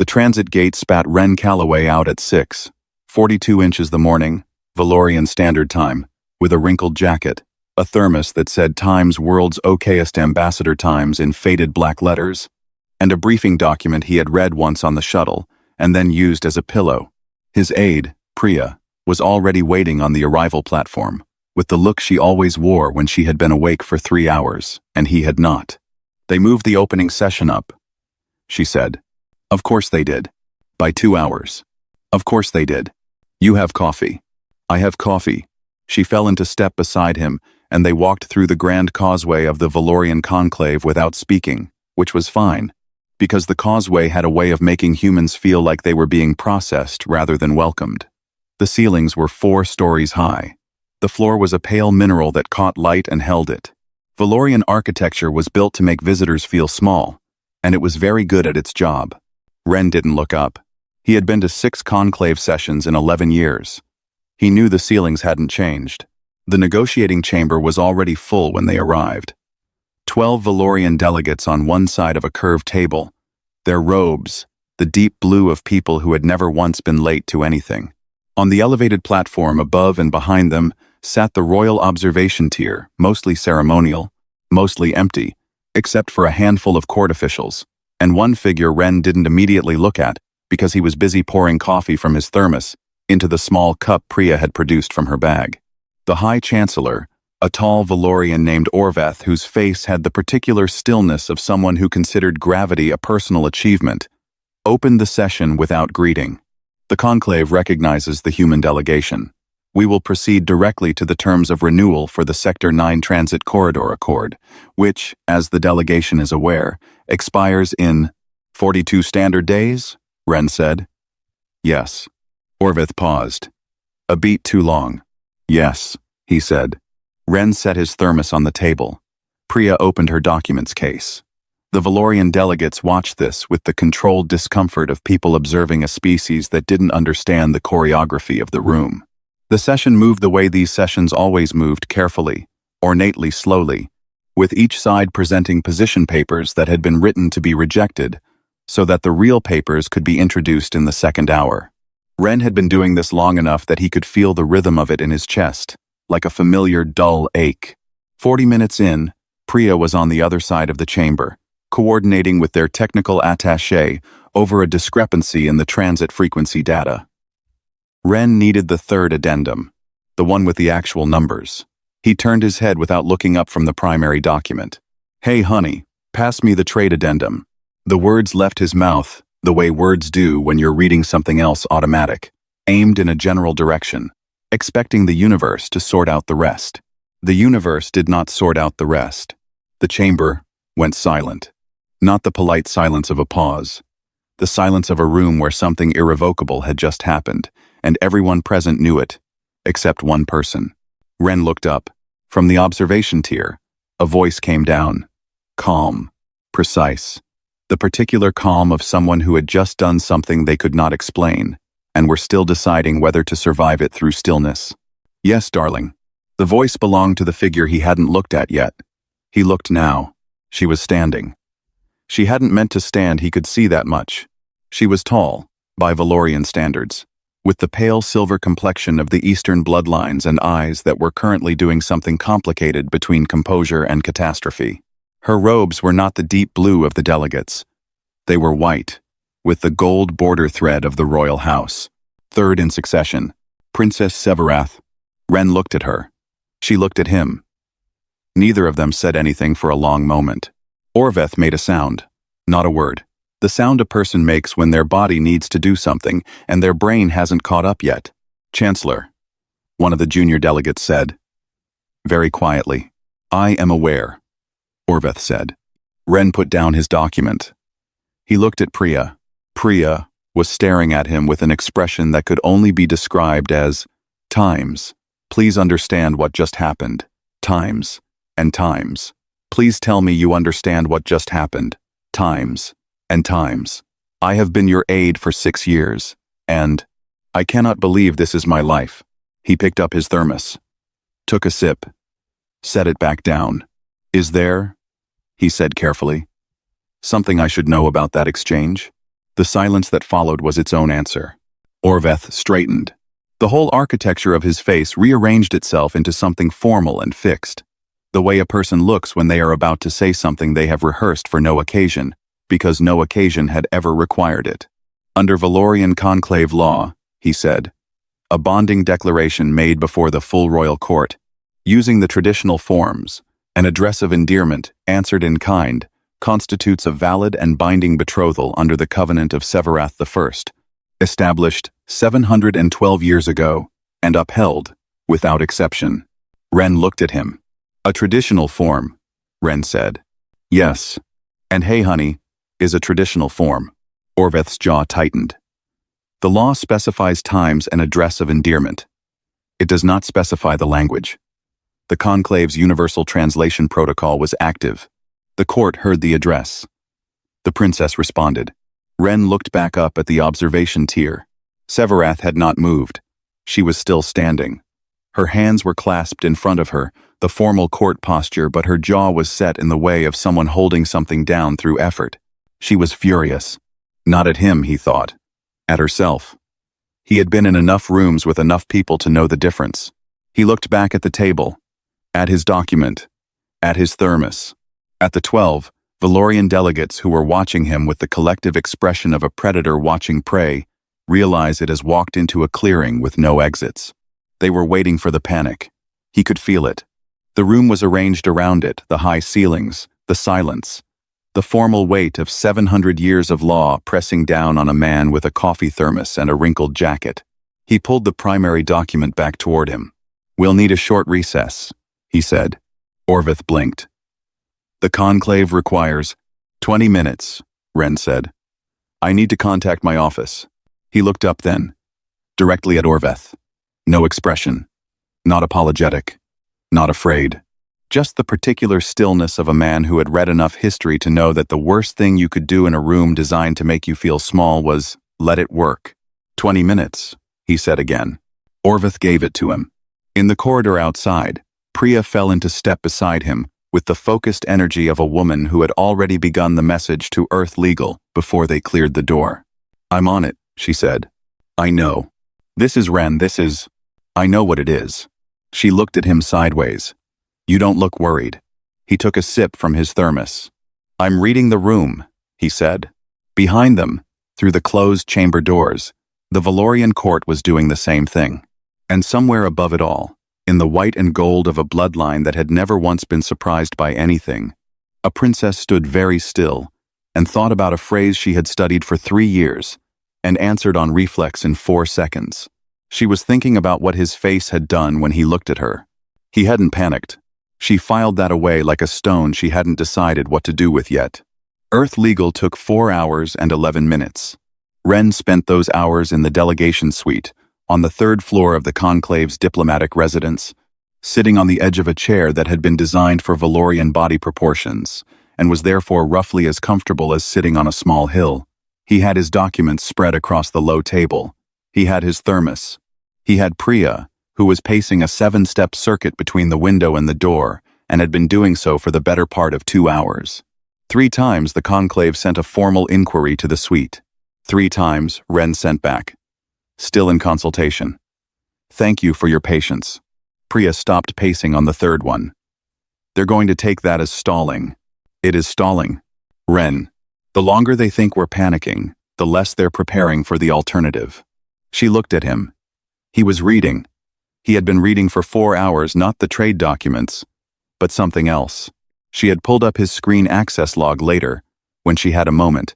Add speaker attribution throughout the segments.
Speaker 1: The transit gate spat Ren Calloway out at 6:42 inches the morning, Valorian Standard Time, with a wrinkled jacket, a thermos that said Times World's Okayest Ambassador Times in faded black letters, and a briefing document he had read once on the shuttle and then used as a pillow. His aide, Priya, was already waiting on the arrival platform, with the look she always wore when she had been awake for 3 hours, and he had not. "They moved the opening session up," she said. "Of course they did. By 2 hours. Of course they did. You have coffee." "I have coffee." She fell into step beside him, and they walked through the grand causeway of the Valorian conclave without speaking, which was fine, because the causeway had a way of making humans feel like they were being processed rather than welcomed. The ceilings were 4 stories high. The floor was a pale mineral that caught light and held it. Valorian architecture was built to make visitors feel small, and it was very good at its job. Ren didn't look up. He had been to 6 conclave sessions in 11 years. He knew the ceilings hadn't changed. The negotiating chamber was already full when they arrived. 12 Valorian delegates on one side of a curved table, their robes, the deep blue of people who had never once been late to anything. On the elevated platform above and behind them sat the royal observation tier, mostly ceremonial, mostly empty, except for a handful of court officials, and one figure Ren didn't immediately look at because he was busy pouring coffee from his thermos into the small cup Priya had produced from her bag. The High Chancellor, a tall Valorian named Orveth whose face had the particular stillness of someone who considered gravity a personal achievement, opened the session without greeting. "The conclave recognizes the human delegation. We will proceed directly to the terms of renewal for the Sector 9 Transit Corridor Accord, which, as the delegation is aware, expires in 42 standard days," Ren said. "Yes." Orveth paused. A beat too long. "Yes," he said. Ren set his thermos on the table. Priya opened her documents case. The Valorian delegates watched this with the controlled discomfort of people observing a species that didn't understand the choreography of the room. The session moved the way these sessions always moved, carefully, ornately slowly, with each side presenting position papers that had been written to be rejected, so that the real papers could be introduced in the second hour. Ren had been doing this long enough that he could feel the rhythm of it in his chest, like a familiar dull ache. 40 minutes in, Priya was on the other side of the chamber, coordinating with their technical attaché over a discrepancy in the transit frequency data. Ren needed the third addendum, the one with the actual numbers. He turned his head without looking up from the primary document. "Hey honey, pass me the trade addendum." The words left his mouth, the way words do when you're reading something else automatic, aimed in a general direction, expecting the universe to sort out the rest. The universe did not sort out the rest. The chamber went silent. Not the polite silence of a pause. The silence of a room where something irrevocable had just happened, and everyone present knew it, except one person. Ren looked up. From the observation tier, a voice came down. Calm. Precise. The particular calm of someone who had just done something they could not explain, and were still deciding whether to survive it through stillness. "Yes, darling." The voice belonged to the figure he hadn't looked at yet. He looked now. She was standing. She hadn't meant to stand, he could see that much. She was tall, by Valorian standards, with the pale silver complexion of the Eastern bloodlines and eyes that were currently doing something complicated between composure and catastrophe. Her robes were not the deep blue of the delegates. They were white, with the gold border thread of the royal house. Third in succession, Princess Severath. Ren looked at her. She looked at him. Neither of them said anything for a long moment. Orveth made a sound, not a word. The sound a person makes when their body needs to do something and their brain hasn't caught up yet. "Chancellor," one of the junior delegates said. Very quietly. "I am aware," Orveth said. Ren put down his document. He looked at Priya. Priya was staring at him with an expression that could only be described as, "Times. Please understand what just happened. Times. And times. Please tell me you understand what just happened. Times. And times. I have been your aide for 6 years, and I cannot believe this is my life." He picked up his thermos, took a sip, set it back down. "Is there," he said carefully, "something I should know about that exchange?" The silence that followed was its own answer. Orveth straightened. The whole architecture of his face rearranged itself into something formal and fixed. The way a person looks when they are about to say something they have rehearsed for no occasion, because no occasion had ever required it. Under Valorian conclave law, he said, a bonding declaration made before the full royal court, using the traditional forms, an address of endearment, answered in kind, constitutes a valid and binding betrothal under the covenant of Severath I, established 712 years ago, and upheld, without exception. Ren looked at him. A traditional form, Ren said. Yes. And hey honey, is a traditional form. Orveth's jaw tightened. The law specifies times and address of endearment. It does not specify the language. The conclave's universal translation protocol was active. The court heard the address. The princess responded. Ren looked back up at the observation tier. Severath had not moved. She was still standing. Her hands were clasped in front of her, the formal court posture, but her jaw was set in the way of someone holding something down through effort. She was furious. Not at him, he thought. At herself. He had been in enough rooms with enough people to know the difference. He looked back at the table, at his document, at his thermos, at the 12 Valorian delegates who were watching him with the collective expression of a predator watching prey, realize it has walked into a clearing with no exits. They were waiting for the panic. He could feel it. The room was arranged around it, the high ceilings, the silence, the formal weight of 700 years of law pressing down on a man with a coffee thermos and a wrinkled jacket. He pulled the primary document back toward him. We'll need a short recess, he said. Orveth blinked. The conclave requires 20 minutes, Ren said. I need to contact my office. He looked up then, directly at Orveth. No expression. Not apologetic. Not afraid. Just the particular stillness of a man who had read enough history to know that the worst thing you could do in a room designed to make you feel small was let it work. 20 minutes, he said again. Orveth gave it to him. In the corridor outside, Priya fell into step beside him, with the focused energy of a woman who had already begun the message to Earth Legal before they cleared the door. I'm on it, she said. I know. This is Ren, this is... I know what it is. She looked at him sideways. You don't look worried. He took a sip from his thermos. I'm reading the room, he said. Behind them, through the closed chamber doors, the Valorian court was doing the same thing. And somewhere above it all, in the white and gold of a bloodline that had never once been surprised by anything, a princess stood very still and thought about a phrase she had studied for 3 years and answered on reflex in 4 seconds. She was thinking about what his face had done when he looked at her. He hadn't panicked. She filed that away like a stone she hadn't decided what to do with yet. Earth Legal took 4 hours and 11 minutes. Ren spent those hours in the delegation suite, on the 3rd floor of the conclave's diplomatic residence, sitting on the edge of a chair that had been designed for Valorian body proportions, and was therefore roughly as comfortable as sitting on a small hill. He had his documents spread across the low table. He had his thermos. He had Priya, who was pacing a 7-step circuit between the window and the door, and had been doing so for the better part of 2 hours. 3 times the conclave sent a formal inquiry to the suite. 3 times Ren sent back. Still in consultation. Thank you for your patience. Priya stopped pacing on the 3rd one. They're going to take that as stalling. It is stalling. Ren. The longer they think we're panicking, the less they're preparing for the alternative. She looked at him. He was reading. He had been reading for 4 hours, not the trade documents, but something else. She had pulled up his screen access log later, when she had a moment,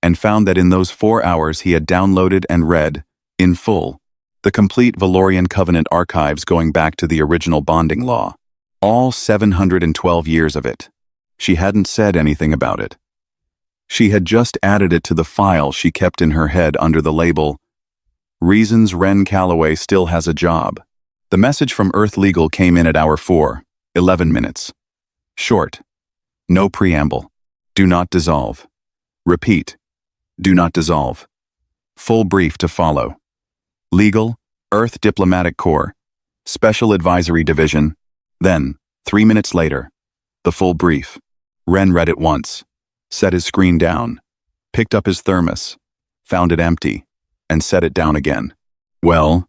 Speaker 1: and found that in those 4 hours he had downloaded and read, in full, the complete Valorian Covenant archives going back to the original bonding law. All 712 years of it. She hadn't said anything about it. She had just added it to the file she kept in her head under the label, Reasons Ren Calloway Still Has a Job. The message from Earth Legal came in at hour 4, 11 minutes. Short. No preamble. Do not dissolve. Repeat. Do not dissolve. Full brief to follow. Legal, Earth Diplomatic Corps, Special Advisory Division. Then, 3 minutes later, the full brief. Ren read it once, set his screen down, picked up his thermos, found it empty, and set it down again. "Well,"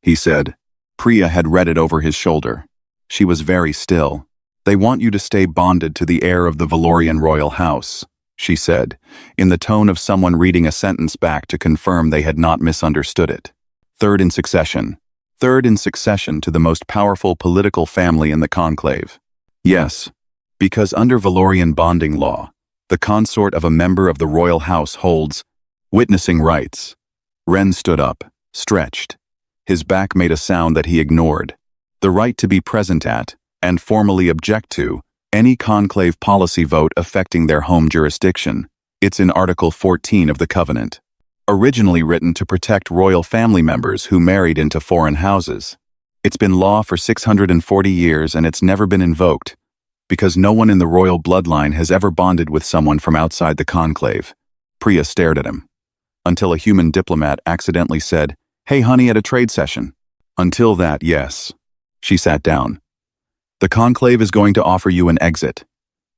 Speaker 1: he said. Priya had read it over his shoulder. She was very still. "They want you to stay bonded to the heir of the Valorian royal house," she said, in the tone of someone reading a sentence back to confirm they had not misunderstood it. Third in succession to the most powerful political family in the conclave. Yes, because under Valorian bonding law, the consort of a member of the royal house holds witnessing rights. Ren stood up, stretched. His back made a sound that he ignored. The right to be present at, and formally object to, any conclave policy vote affecting their home jurisdiction. It's in Article 14 of the Covenant. Originally written to protect royal family members who married into foreign houses. It's been law for 640 years and it's never been invoked, because no one in the royal bloodline has ever bonded with someone from outside the conclave. Priya stared at him. Until a human diplomat accidentally said, "Hey honey," at a trade session. Until that, yes. She sat down. "The conclave is going to offer you an exit.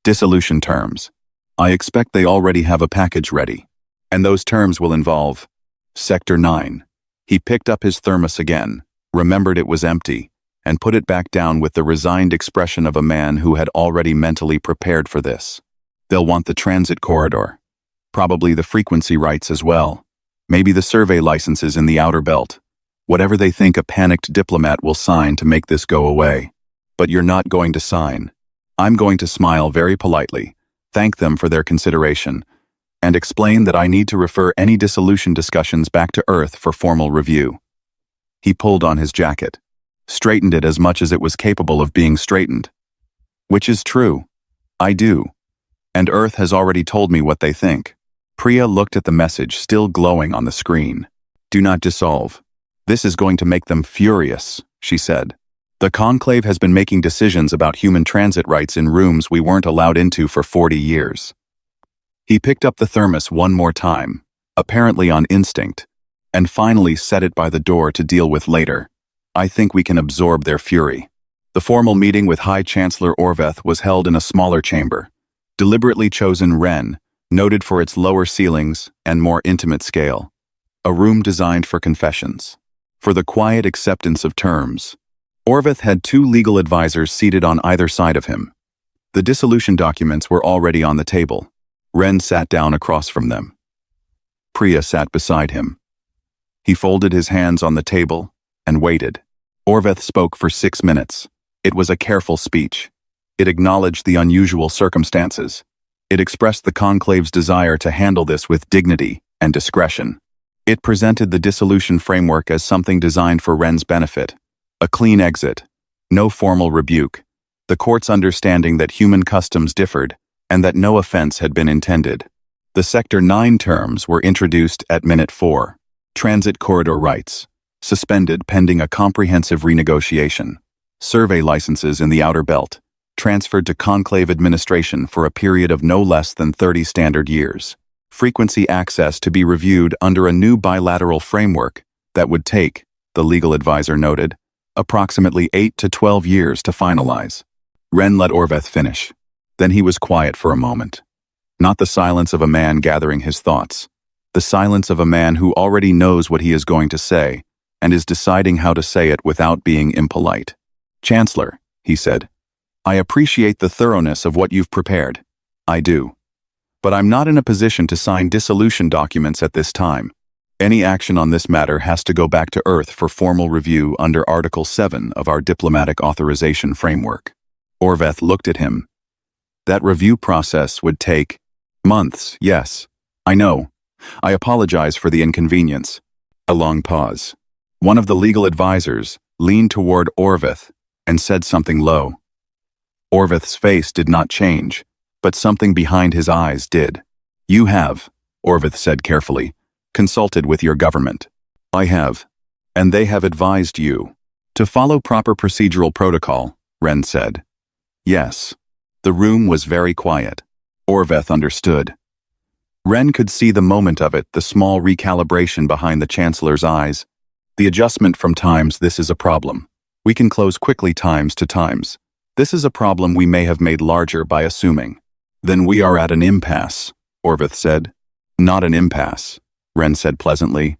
Speaker 1: Dissolution terms. I expect they already have a package ready. And those terms will involve Sector 9. He picked up his thermos again, remembered it was empty, and put it back down with the resigned expression of a man who had already mentally prepared for this. They'll want the transit corridor. Probably the frequency rights as well. Maybe the survey licenses in the outer belt. Whatever they think a panicked diplomat will sign to make this go away. But you're not going to sign. I'm going to smile very politely, thank them for their consideration, and explain that I need to refer any dissolution discussions back to Earth for formal review." He pulled on his jacket, straightened it as much as it was capable of being straightened. "Which is true. I do. And Earth has already told me what they think." Priya looked at the message still glowing on the screen. "Do not dissolve. This is going to make them furious," she said. "The conclave has been making decisions about human transit rights in rooms we weren't allowed into for 40 years. He picked up the thermos one more time, apparently on instinct, and finally set it by the door to deal with later. "I think we can absorb their fury." The formal meeting with High Chancellor Orveth was held in a smaller chamber, deliberately chosen Ren, noted for its lower ceilings and more intimate scale. A room designed for confessions. For the quiet acceptance of terms. Orveth had 2 legal advisors seated on either side of him. The dissolution documents were already on the table. Ren sat down across from them. Priya sat beside him. He folded his hands on the table and waited. Orveth spoke for 6 minutes. It was a careful speech. It acknowledged the unusual circumstances. It expressed the conclave's desire to handle this with dignity and discretion. It presented the dissolution framework as something designed for Ren's benefit. A clean exit. No formal rebuke. The court's understanding that human customs differed and that no offense had been intended. The Sector 9 terms were introduced at minute 4. Transit corridor rights. Suspended pending a comprehensive renegotiation. Survey licenses in the outer belt. Transferred to conclave administration for a period of no less than 30 standard years. Frequency access to be reviewed under a new bilateral framework that would take, the legal advisor noted, approximately 8 to 12 years to finalize. Ren let Orveth finish. Then he was quiet for a moment. Not the silence of a man gathering his thoughts. The silence of a man who already knows what he is going to say and is deciding how to say it without being impolite. "Chancellor," he said, "I appreciate the thoroughness of what you've prepared. I do. But I'm not in a position to sign dissolution documents at this time. Any action on this matter has to go back to Earth for formal review under Article 7 of our Diplomatic Authorization Framework." Orveth looked at him. "That review process would take months, yes. I know. I apologize for the inconvenience." A long pause. One of the legal advisors leaned toward Orveth and said something low. Orveth's face did not change, but something behind his eyes did. "You have," Orveth said carefully, "consulted with your government." "I have. And they have advised you to follow proper procedural protocol," Ren said. "Yes." The room was very quiet. Orveth understood. Ren could see the moment of it, the small recalibration behind the Chancellor's eyes. The adjustment from times "this is a problem. We can close quickly" times to times. "This is a problem we may have made larger by assuming." "Then we are at an impasse," Orveth said. "Not an impasse," Ren said pleasantly.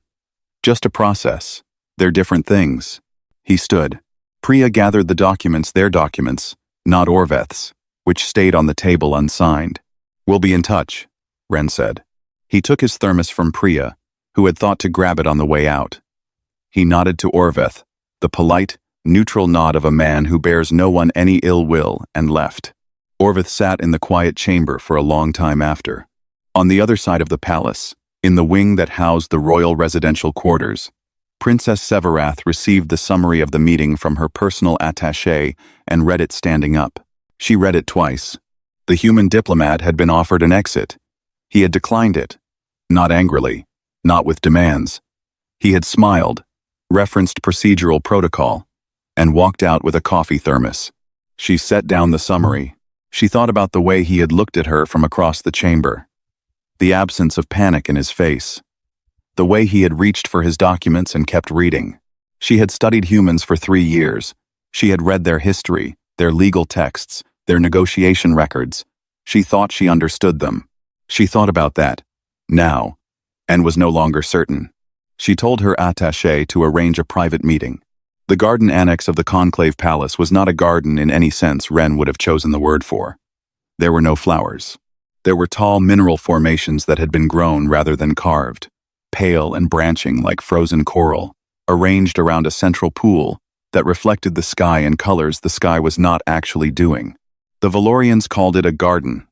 Speaker 1: Just a process. They're different things. He stood. Priya gathered the documents, their documents, not Orveth's, which stayed on the table unsigned. We'll be in touch, Ren said. He took his thermos from Priya, who had thought to grab it on the way out. He nodded to Orveth, the polite, neutral nod of a man who bears no one any ill will, and left. Orveth sat in the quiet chamber for a long time after. On the other side of the palace, in the wing that housed the royal residential quarters, Princess Severath received the summary of the meeting from her personal attaché and read it standing up. She read it twice. The human diplomat had been offered an exit. He had declined it. Not angrily, not with demands. He had smiled, referenced procedural protocol, and walked out with a coffee thermos. She set down the summary. She thought about the way he had looked at her from across the chamber. The absence of panic in his face. The way he had reached for his documents and kept reading. She had studied humans for 3 years. She had read their history, their legal texts, their negotiation records. She thought she understood them. She thought about that, now, and was no longer certain. She told her attaché to arrange a private meeting. The garden annex of the Conclave Palace was not a garden in any sense Ren would have chosen the word for. There were no flowers. There were tall mineral formations that had been grown rather than carved, pale and branching like frozen coral, arranged around a central pool that reflected the sky in colors the sky was not actually doing. The Valorians called it a garden.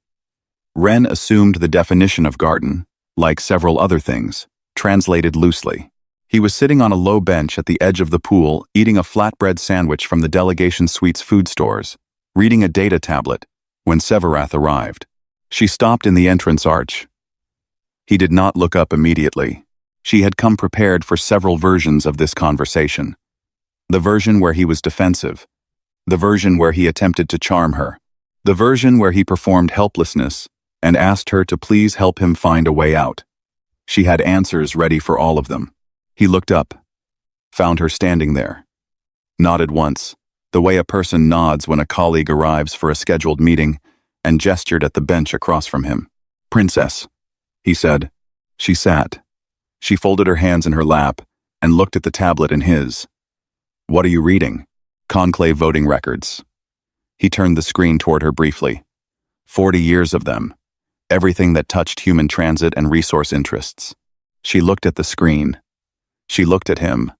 Speaker 1: Ren assumed the definition of garden, like several other things, translated loosely. He was sitting on a low bench at the edge of the pool, eating a flatbread sandwich from the delegation suite's food stores, reading a data tablet, when Severath arrived. She stopped in the entrance arch. He did not look up immediately. She had come prepared for several versions of this conversation. The version where he was defensive. The version where he attempted to charm her. The version where he performed helplessness and asked her to please help him find a way out. She had answers ready for all of them. He looked up, found her standing there, nodded once, the way a person nods when a colleague arrives for a scheduled meeting, and gestured at the bench across from him. "Princess," he said. She sat. She folded her hands in her lap and looked at the tablet in his. "What are you reading?" "Conclave voting records." He turned the screen toward her briefly. 40 years of them. Everything that touched human transit and resource interests. She looked at the screen. She looked at him.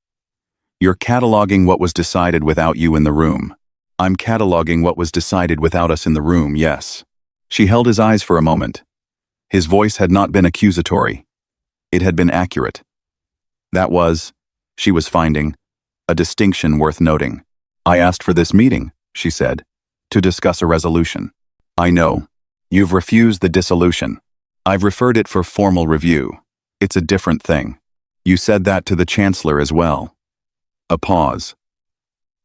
Speaker 1: "You're cataloging what was decided without you in the room." "I'm cataloging what was decided without us in the room, yes." She held his eyes for a moment. His voice had not been accusatory. It had been accurate. That was, she was finding, a distinction worth noting. "I asked for this meeting," she said, "to discuss a resolution." "I know. You've refused the dissolution. I've referred it for formal review. It's a different thing. You said that to the Chancellor as well." A pause.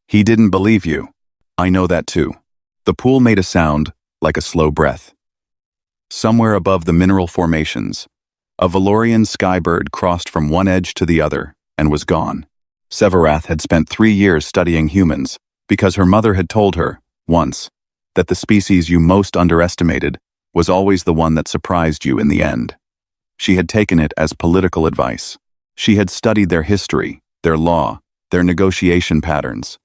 Speaker 1: "He didn't believe you." "I know that too." The pool made a sound, like a slow breath. Somewhere above the mineral formations, a Valorian skybird crossed from one edge to the other and was gone. Severath had spent 3 years studying humans because her mother had told her, once, that the species you most underestimated was always the one that surprised you in the end. She had taken it as political advice. She had studied their history, their law, their negotiation patterns.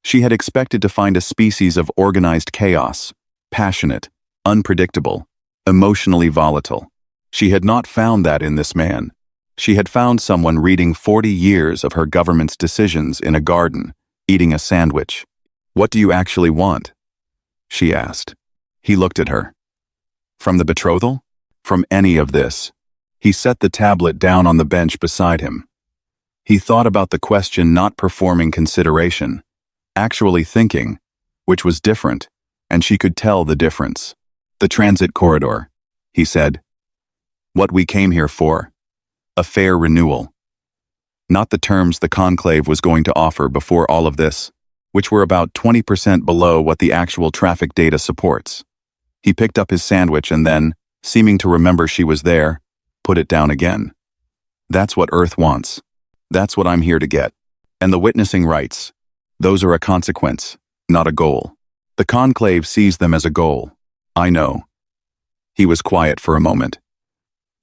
Speaker 1: She had expected to find a species of organized chaos, passionate, unpredictable, emotionally volatile. She had not found that in this man. She had found someone reading 40 years of her government's decisions in a garden, eating a sandwich. "What do you actually want?" she asked. He looked at her. "From the betrothal? From any of this?" He set the tablet down on the bench beside him. He thought about the question, not performing consideration, actually thinking, which was different, and she could tell the difference. "The transit corridor," he said. "What we came here for. A fair renewal. Not the terms the conclave was going to offer before all of this, which were about 20% below what the actual traffic data supports." He picked up his sandwich and then, seeming to remember she was there, put it down again. "That's what Earth wants. That's what I'm here to get. And the witnessing rights, those are a consequence, not a goal. The conclave sees them as a goal. I know." He was quiet for a moment.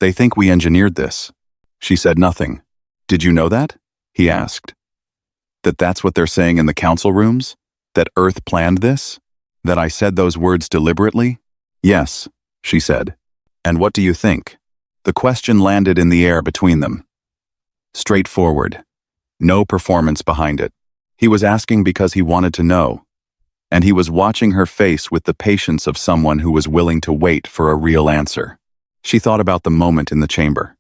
Speaker 1: "They think we engineered this." She said nothing. Did you know that? He asked. That's what they're saying in the council rooms? That Earth planned this? That I said those words deliberately? Yes, she said. And what do you think? The question landed in the air between them. Straightforward. No performance behind it. He was asking because he wanted to know. And he was watching her face with the patience of someone who was willing to wait for a real answer. She thought about the moment in the chamber.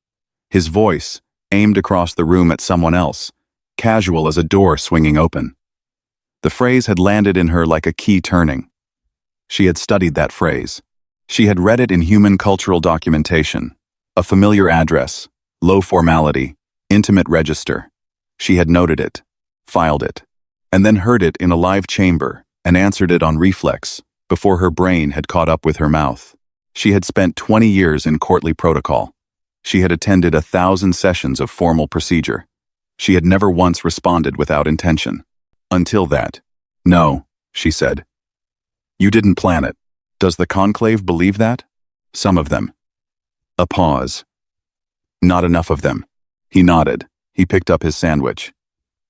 Speaker 1: His voice, aimed across the room at someone else, casual as a door swinging open. The phrase had landed in her like a key turning. She had studied that phrase. She had read it in human cultural documentation. A familiar address, low formality, intimate register. She had noted it, filed it, and then heard it in a live chamber and answered it on reflex before her brain had caught up with her mouth. She had spent 20 years in courtly protocol. She had attended 1,000 sessions of formal procedure. She had never once responded without intention. Until that. No, she said. You didn't plan it. Does the conclave believe that? Some of them. A pause. Not enough of them. He nodded. He picked up his sandwich.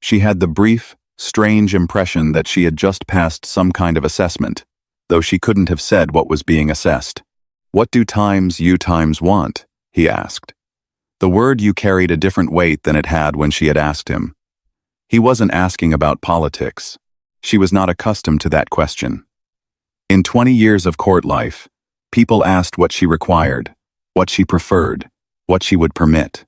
Speaker 1: She had the brief, strange impression that she had just passed some kind of assessment, though she couldn't have said what was being assessed. What do you times want? He asked. The word you carried a different weight than it had when she had asked him. He wasn't asking about politics. She was not accustomed to that question. In 20 years of court life, people asked what she required, what she preferred, what she would permit,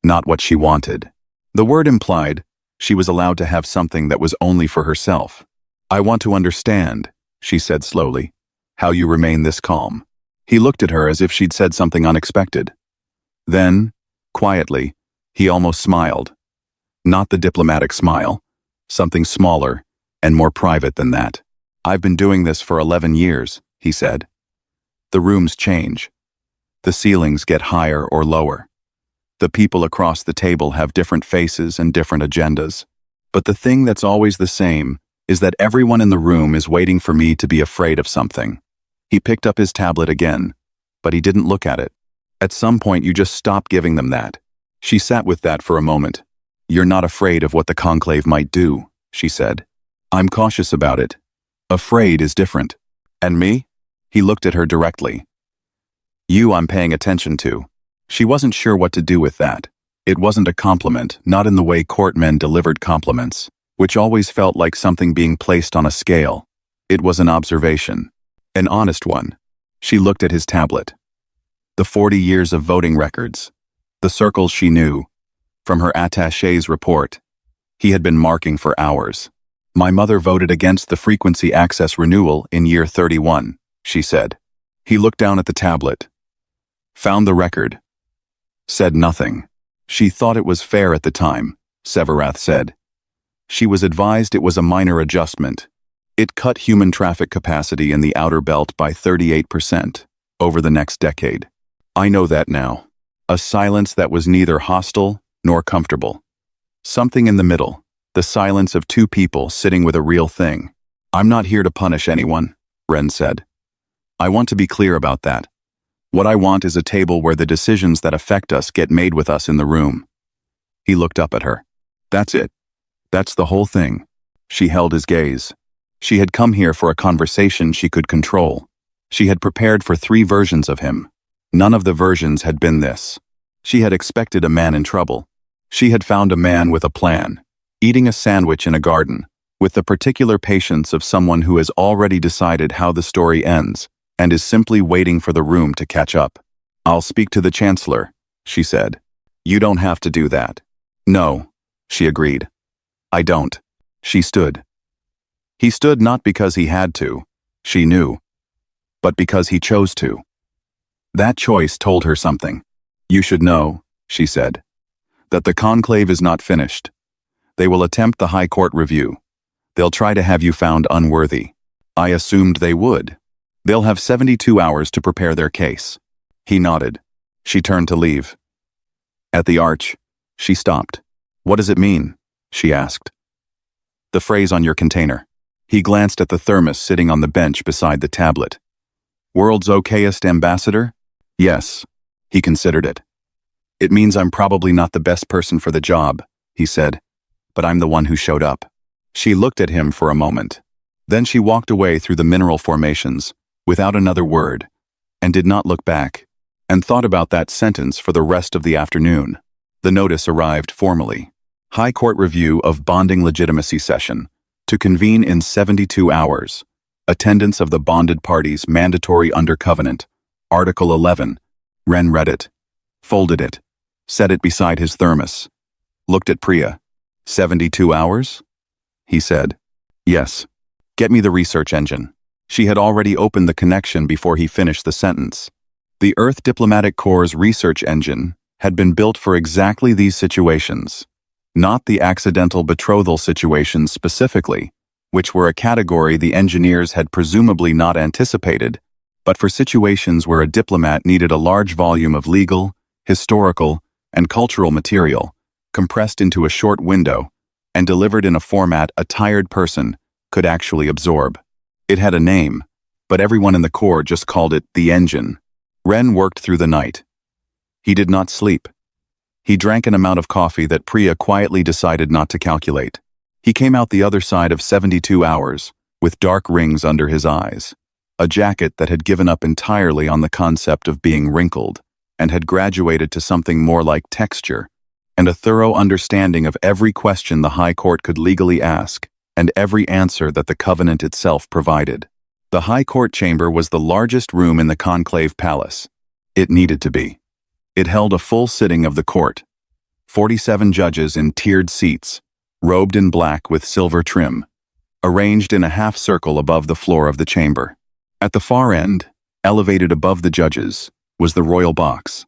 Speaker 1: not what she wanted. The word implied she was allowed to have something that was only for herself. I want to understand, she said slowly, how you remain this calm. He looked at her as if she'd said something unexpected. Then, quietly, he almost smiled. Not the diplomatic smile, something smaller and more private than that. I've been doing this for 11 years, he said. The rooms change. The ceilings get higher or lower. The people across the table have different faces and different agendas. But the thing that's always the same is that everyone in the room is waiting for me to be afraid of something. He picked up his tablet again, but he didn't look at it. At some point you just stop giving them that. She sat with that for a moment. You're not afraid of what the conclave might do, she said. I'm cautious about it. Afraid is different. And me? He looked at her directly. You I'm paying attention to. She wasn't sure what to do with that. It wasn't a compliment, not in the way courtmen delivered compliments, which always felt like something being placed on a scale. It was an observation. An honest one. She looked at his tablet. The 40 years of voting records. The circles she knew. From her attaché's report. He had been marking for hours. My mother voted against the frequency access renewal in year 31, she said. He looked down at the tablet. Found the record. Said nothing. She thought it was fair at the time, Severath said. She was advised it was a minor adjustment. It cut human traffic capacity in the outer belt by 38% over the next decade. I know that now. A silence that was neither hostile nor comfortable. Something in the middle, the silence of two people sitting with a real thing. I'm not here to punish anyone, Ren said. I want to be clear about that. What I want is a table where the decisions that affect us get made with us in the room. He looked up at her. That's it. That's the whole thing. She held his gaze. She had come here for a conversation she could control. She had prepared for 3 versions of him. None of the versions had been this. She had expected a man in trouble. She had found a man with a plan, eating a sandwich in a garden, with the particular patience of someone who has already decided how the story ends, and is simply waiting for the room to catch up. I'll speak to the Chancellor, she said. You don't have to do that. No, she agreed. I don't. She stood. He stood not because he had to, she knew, but because he chose to. That choice told her something. You should know, she said, that the conclave is not finished. They will attempt the High Court review. They'll try to have you found unworthy. I assumed they would. They'll have 72 hours to prepare their case. He nodded. She turned to leave. At the arch, she stopped. What does it mean? She asked. The phrase on your container. He glanced at the thermos sitting on the bench beside the tablet. World's okayest ambassador? Yes. He considered it. "It means I'm probably not the best person for the job," he said, "but I'm the one who showed up." She looked at him for a moment. Then she walked away through the mineral formations, without another word, and did not look back, and thought about that sentence for the rest of the afternoon. The notice arrived formally. High Court review of bonding legitimacy session, to convene in 72 hours. Attendance of the bonded parties mandatory under covenant. Article 11. Ren read it, folded it, set it beside his thermos, looked at Priya. 72 hours? He said. Yes. Get me the research engine. She had already opened the connection before he finished the sentence. The Earth Diplomatic Corps' research engine had been built for exactly these situations, not the accidental betrothal situations specifically, which were a category the engineers had presumably not anticipated, but for situations where a diplomat needed a large volume of legal, historical, and cultural material, compressed into a short window, and delivered in a format a tired person could actually absorb. It had a name, but everyone in the Corps just called it the engine. Ren worked through the night. He did not sleep. He drank an amount of coffee that Priya quietly decided not to calculate. He came out the other side of 72 hours, with dark rings under his eyes, a jacket that had given up entirely on the concept of being wrinkled, and had graduated to something more like texture, and a thorough understanding of every question the High Court could legally ask, and every answer that the Covenant itself provided. The High Court chamber was the largest room in the Conclave Palace. It needed to be. It held a full sitting of the court. 47 judges in tiered seats, robed in black with silver trim, arranged in a half-circle above the floor of the chamber. At the far end, elevated above the judges, was the royal box.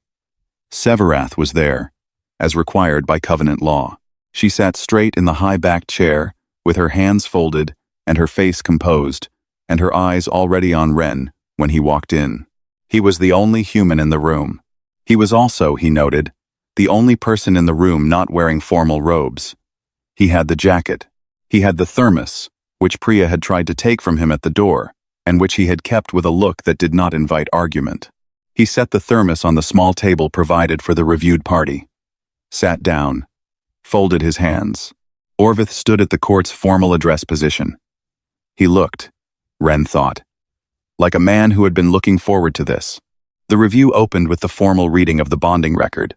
Speaker 1: Severath was there, as required by Covenant law. She sat straight in the high-backed chair, with her hands folded and her face composed, and her eyes already on Ren when he walked in. He was the only human in the room. He was also, he noted, the only person in the room not wearing formal robes. He had the jacket. He had the thermos, which Priya had tried to take from him at the door, and which he had kept with a look that did not invite argument. He set the thermos on the small table provided for the reviewed party, sat down, folded his hands. Orvith stood at the court's formal address position. He looked, Ren thought, like a man who had been looking forward to this. The review opened with the formal reading of the bonding record.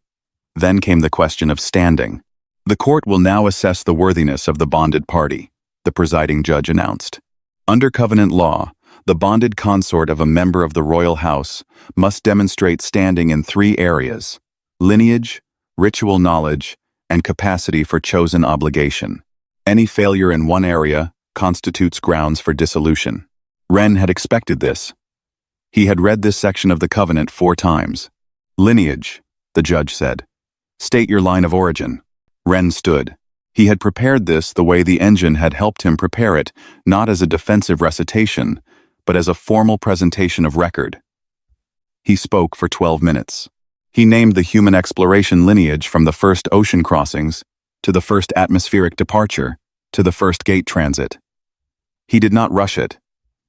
Speaker 1: Then came the question of standing. The court will now assess the worthiness of the bonded party, the presiding judge announced. Under Covenant law, the bonded consort of a member of the royal house must demonstrate standing in 3 areas: lineage, ritual knowledge, and capacity for chosen obligation. Any failure in one area constitutes grounds for dissolution. Ren had expected this. He had read this section of the Covenant 4 times. Lineage, the judge said. State your line of origin. Ren stood. He had prepared this the way the engine had helped him prepare it, not as a defensive recitation, but as a formal presentation of record. He spoke for 12 minutes. He named the human exploration lineage from the first ocean crossings, to the first atmospheric departure, to the first gate transit. He did not rush it.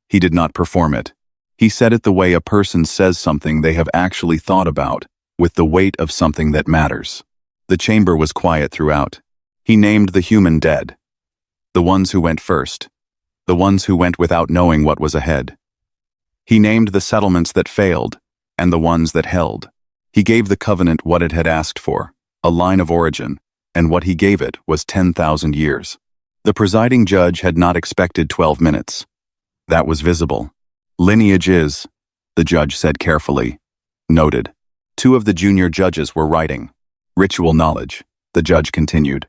Speaker 1: He did not perform it. He said it the way a person says something they have actually thought about, with the weight of something that matters. The chamber was quiet throughout. He named the human dead. The ones who went first. The ones who went without knowing what was ahead. He named the settlements that failed, and the ones that held. He gave the Covenant what it had asked for, a line of origin, and what he gave it was 10,000 years. The presiding judge had not expected 12 minutes. That was visible. Lineage is, the judge said carefully. Noted. 2 of the junior judges were writing. Ritual knowledge, the judge continued.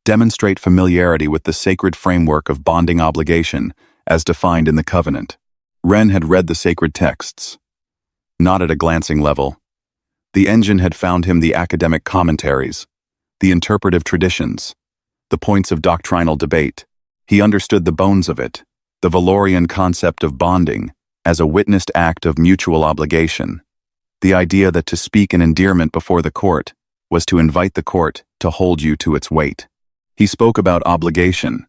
Speaker 1: Demonstrate familiarity with the sacred framework of bonding obligation as defined in the Covenant. Ren had read the sacred texts. Not at a glancing level. The engine had found him the academic commentaries, the interpretive traditions, the points of doctrinal debate. He understood the bones of it, the Valorian concept of bonding as a witnessed act of mutual obligation, the idea that to speak an endearment before the court was to invite the court to hold you to its weight. He spoke about obligation,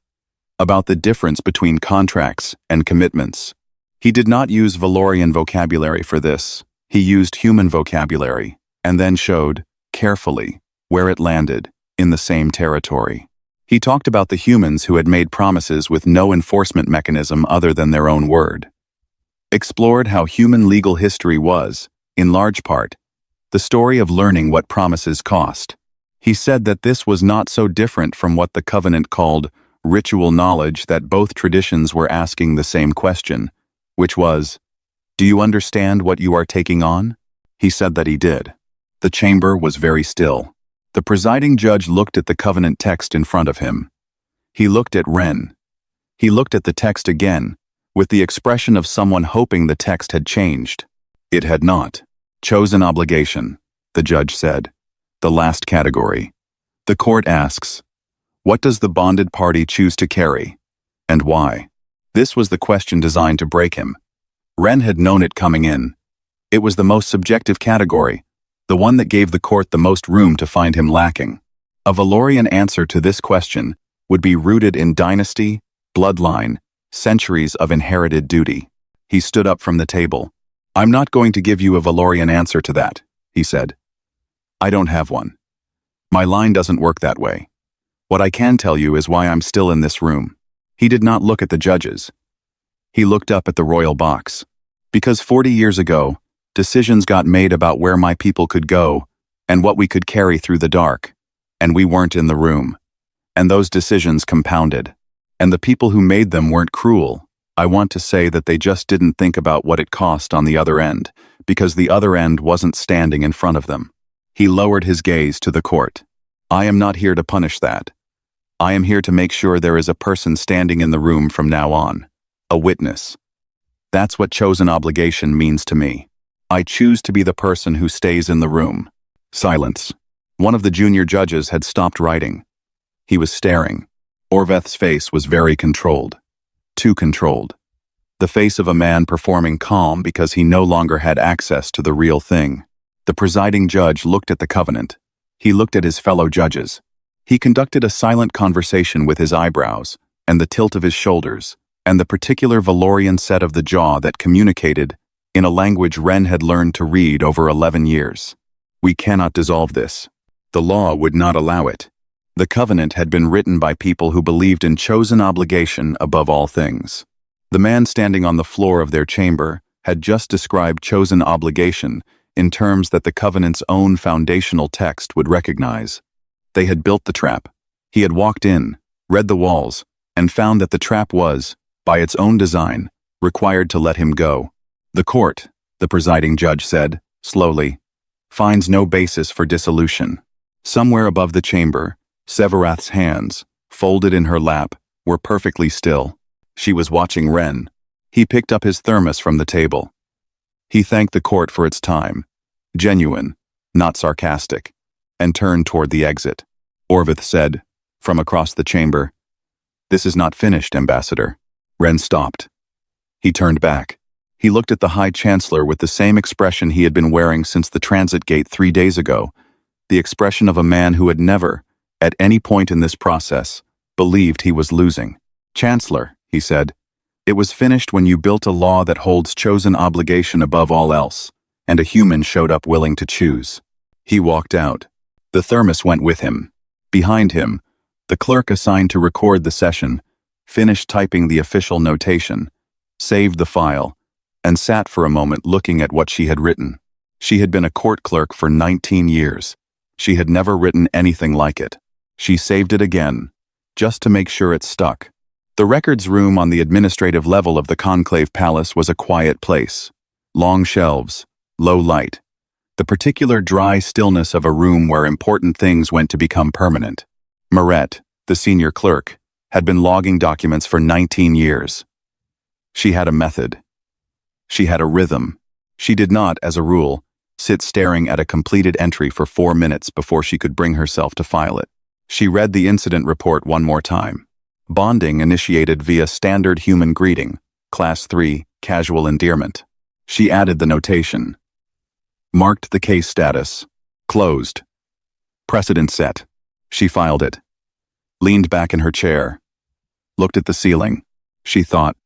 Speaker 1: about the difference between contracts and commitments. He did not use Valorian vocabulary for this. He used human vocabulary, and then showed carefully where it landed, in the same territory. He talked about the humans who had made promises with no enforcement mechanism other than their own word. Explored how human legal history was, in large part, the story of learning what promises cost. He said that this was not so different from what the Covenant called ritual knowledge, that both traditions were asking the same question, which was, "Do you understand what you are taking on?" He said that he did. The chamber was very still. The presiding judge looked at the Covenant text in front of him. He looked at Ren. He looked at the text again, with the expression of someone hoping the text had changed. It had not. Chosen obligation, the judge said. The last category. The court asks, what does the bonded party choose to carry, and why? This was the question designed to break him. Ren had known it coming in. It was the most subjective category, the one that gave the court the most room to find him lacking. A Valorian answer to this question would be rooted in dynasty, bloodline, centuries of inherited duty. He stood up from the table. "I'm not going to give you a Valorian answer to that," he said. "I don't have one. My line doesn't work that way. What I can tell you is why I'm still in this room." He did not look at the judges. He looked up at the royal box. Because 40 years ago, decisions got made about where my people could go and what we could carry through the dark, and we weren't in the room. And those decisions compounded. And the people who made them weren't cruel. I want to say that they just didn't think about what it cost on the other end, because the other end wasn't standing in front of them. He lowered his gaze to the court. "I am not here to punish that. I am here to make sure there is a person standing in the room from now on. A witness. That's what chosen obligation means to me. I choose to be the person who stays in the room." Silence. One of the junior judges had stopped writing. He was staring. Orveth's face was very controlled. Too controlled. The face of a man performing calm because he no longer had access to the real thing. The presiding judge looked at the Covenant. He looked at his fellow judges. He conducted a silent conversation with his eyebrows, and the tilt of his shoulders, and the particular Valorian set of the jaw that communicated in a language Ren had learned to read over 11 years. "We cannot dissolve this. The law would not allow it." The Covenant had been written by people who believed in chosen obligation above all things. The man standing on the floor of their chamber had just described chosen obligation in terms that the Covenant's own foundational text would recognize. They had built the trap. He had walked in, read the walls, and found that the trap was, by its own design, required to let him go. The court, the presiding judge said, slowly, finds no basis for dissolution. Somewhere above the chamber, Severath's hands, folded in her lap, were perfectly still. She was watching Ren. He picked up his thermos from the table. He thanked the court for its time, genuine, not sarcastic, and turned toward the exit. Orveth said, from across the chamber, "This is not finished, Ambassador." Ren stopped. He turned back. He looked at the High Chancellor with the same expression he had been wearing since the transit gate 3 days ago, the expression of a man who had never, at any point in this process, believed he was losing. "Chancellor," he said, "it was finished when you built a law that holds chosen obligation above all else, and a human showed up willing to choose." He walked out. The thermos went with him. Behind him, the clerk assigned to record the session finished typing the official notation, saved the file, and sat for a moment looking at what she had written. She had been a court clerk for 19 years. She had never written anything like it. She saved it again, just to make sure it stuck. The records room on the administrative level of the Conclave Palace was a quiet place. Long shelves, low light. The particular dry stillness of a room where important things went to become permanent. Marette, the senior clerk, had been logging documents for 19 years. She had a method. She had a rhythm. She did not, as a rule, sit staring at a completed entry for 4 minutes before she could bring herself to file it. She read the incident report one more time. Bonding initiated via standard human greeting, Class 3, casual endearment. She added the notation. Marked the case status. Closed. Precedent set. She filed it. Leaned back in her chair. Looked at the ceiling. She thought,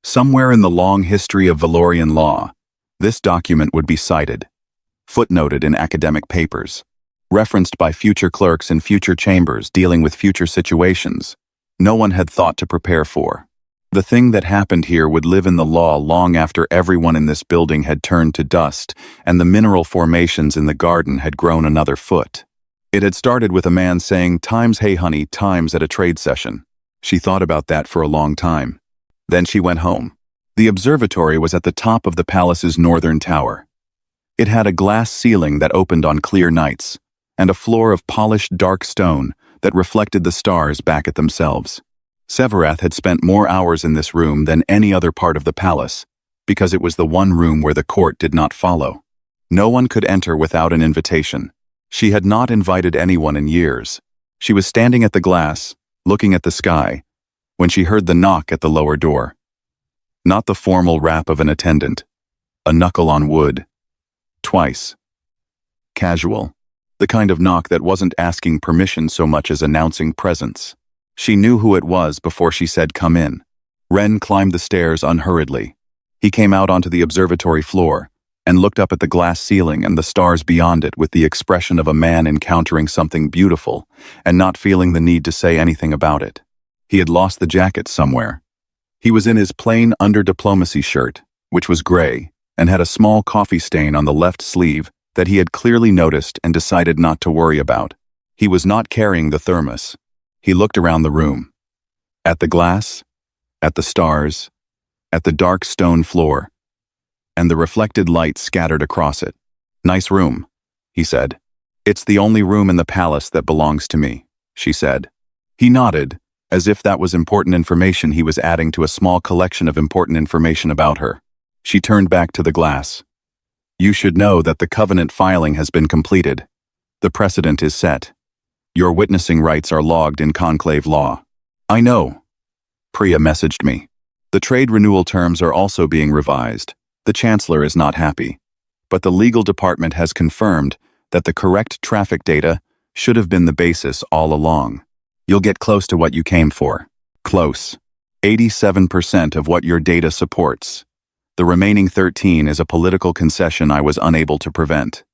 Speaker 1: somewhere in the long history of Valorian law, this document would be cited, footnoted in academic papers. referenced by future clerks in future chambers dealing with future situations no one had thought to prepare for. The thing that happened here would live in the law long after everyone in this building had turned to dust and the mineral formations in the garden had grown another foot. It had started with a man saying, "Times, hey honey, times," at a trade session. She thought about that for a long time. Then she went home. The observatory was at the top of the palace's northern tower. It had a glass ceiling that opened on clear nights, and a floor of polished dark stone that reflected the stars back at themselves. Severath had spent more hours in this room than any other part of the palace, because it was the one room where the court did not follow. No one could enter without an invitation. She had not invited anyone in years. She was standing at the glass, looking at the sky, when she heard the knock at the lower door. Not the formal rap of an attendant. A knuckle on wood. Twice. Casual. The kind of knock that wasn't asking permission so much as announcing presence. She knew who it was before she said, "Come in." Ren climbed the stairs unhurriedly. He came out onto the observatory floor and looked up at the glass ceiling and the stars beyond it with the expression of a man encountering something beautiful and not feeling the need to say anything about it. He had lost the jacket somewhere. He was in his plain under-diplomacy shirt, which was gray, and had a small coffee stain on the left sleeve that he had clearly noticed and decided not to worry about. He was not carrying the thermos. He looked around the room. At the glass, at the stars, at the dark stone floor, and the reflected light scattered across it. "Nice room," he said. "It's the only room in the palace that belongs to me," she said. He nodded, as if that was important information he was adding to a small collection of important information about her. She turned back to the glass. "You should know that the covenant filing has been completed. The precedent is set. Your witnessing rights are logged in conclave law." "I know," Priya messaged me. "The trade renewal terms are also being revised. The chancellor is not happy. But the legal department has confirmed that the correct traffic data should have been the basis all along. You'll get close to what you came for. Close. 87% of what your data supports. The remaining 13 is a political concession I was unable to prevent."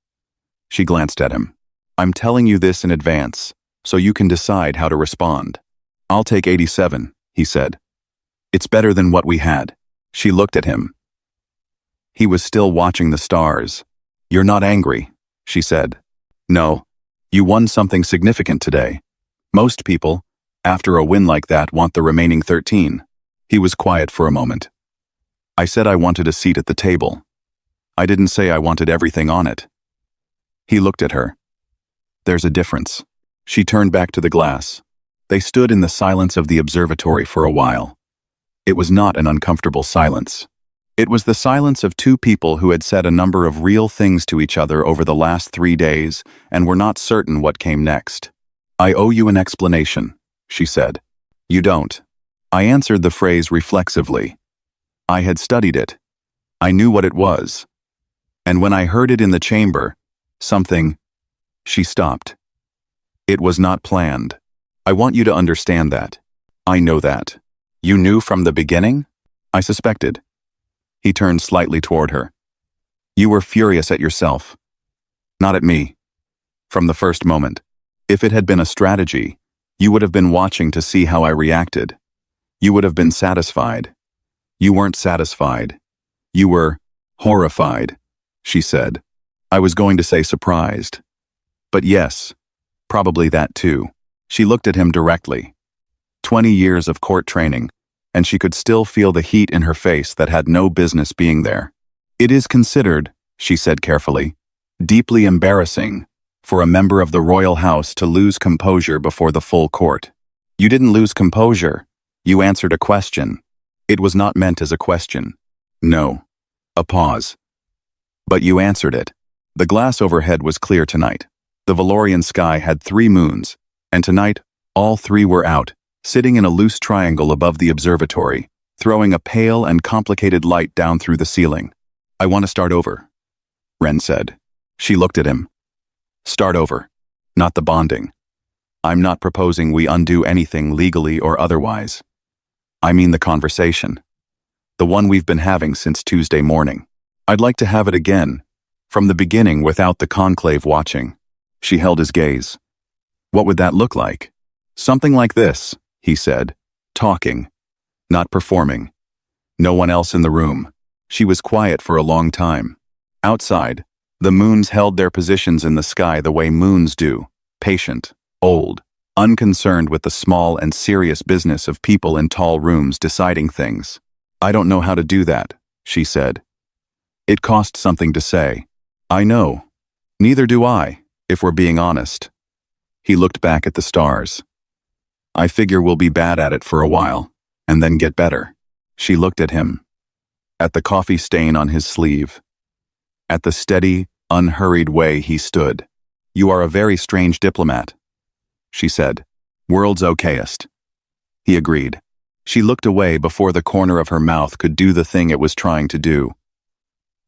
Speaker 1: She glanced at him. "I'm telling you this in advance, so you can decide how to respond." "I'll take 87, he said. "It's better than what we had." She looked at him. He was still watching the stars. "You're not angry," she said. "No. You won something significant today. Most people, after a win like that, want the remaining 13. He was quiet for a moment. "I said I wanted a seat at the table. I didn't say I wanted everything on it." He looked at her. "There's a difference." She turned back to the glass. They stood in the silence of the observatory for a while. It was not an uncomfortable silence. It was the silence of two people who had said a number of real things to each other over the last 3 days and were not certain what came next. "I owe you an explanation," she said. "You don't." I answered the phrase reflexively. I had studied it. I knew what it was. And when I heard it in the chamber, something... She stopped. "It was not planned. I want you to understand that." "I know that." "You knew from the beginning?" "I suspected." He turned slightly toward her. "You were furious at yourself. Not at me. From the first moment. If it had been a strategy, you would have been watching to see how I reacted. You would have been satisfied. You weren't satisfied. You were horrified," she said. I was going to say surprised. But yes, probably that too. She looked at him directly. 20 years of court training, and she could still feel the heat in her face that had no business being there. "It is considered," she said carefully, "deeply embarrassing for a member of the royal house to lose composure before the full court. You didn't lose composure. You answered a question. It was not meant as a question. No. A pause. But you answered it." The glass overhead was clear tonight. The Valorian sky had 3 moons, and tonight, all 3 were out, sitting in a loose triangle above the observatory, throwing a pale and complicated light down through the ceiling. "I want to start over," Ren said. She looked at him. "Start over. Not the bonding. I'm not proposing we undo anything legally or otherwise. I mean the conversation. The one we've been having since Tuesday morning. I'd like to have it again, from the beginning without the conclave watching." She held his gaze. What would that look like? Something like this, he said, talking, not performing. No one else in the room. She was quiet for a long time. Outside, the moons held their positions in the sky the way moons do, patient, old, unconcerned with the small and serious business of people in tall rooms deciding things. I don't know how to do that, she said. It cost something to say. I know. Neither do I, if we're being honest. He looked back at the stars. I figure we'll be bad at it for a while, and then get better. She looked at him. At the coffee stain on his sleeve. At the steady, unhurried way he stood. You are a very strange diplomat, she said. World's okayest. He agreed. She looked away before the corner of her mouth could do the thing it was trying to do.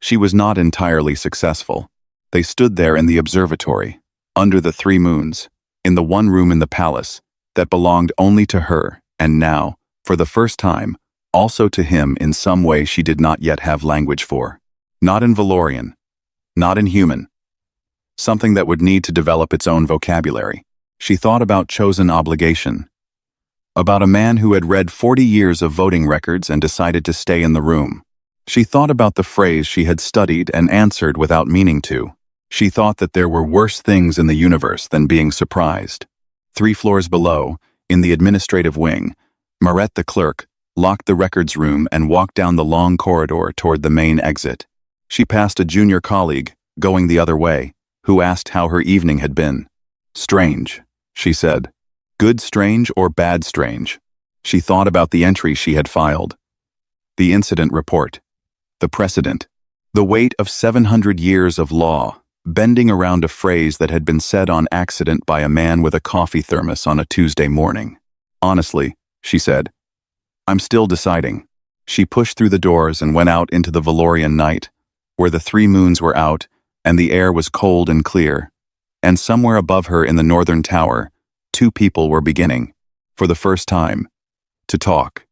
Speaker 1: She was not entirely successful. They stood there in the observatory, under the 3 moons, in the one room in the palace that belonged only to her, and now, for the first time, also to him in some way she did not yet have language for. Not in Valorian. Not in human. Something that would need to develop its own vocabulary. She thought about chosen obligation. About a man who had read 40 years of voting records and decided to stay in the room. She thought about the phrase she had studied and answered without meaning to. She thought that there were worse things in the universe than being surprised. 3 floors below, in the administrative wing, Maret the clerk locked the records room and walked down the long corridor toward the main exit. She passed a junior colleague, going the other way, who asked how her evening had been. Strange, she said. Good strange or bad strange? She thought about the entry she had filed. The incident report. The precedent. The weight of 700 years of law, bending around a phrase that had been said on accident by a man with a coffee thermos on a Tuesday morning. Honestly, she said, I'm still deciding. She pushed through the doors and went out into the Valorian night, where the 3 moons were out and the air was cold and clear. And somewhere above her in the northern tower, 2 people were beginning, for the first time, to talk.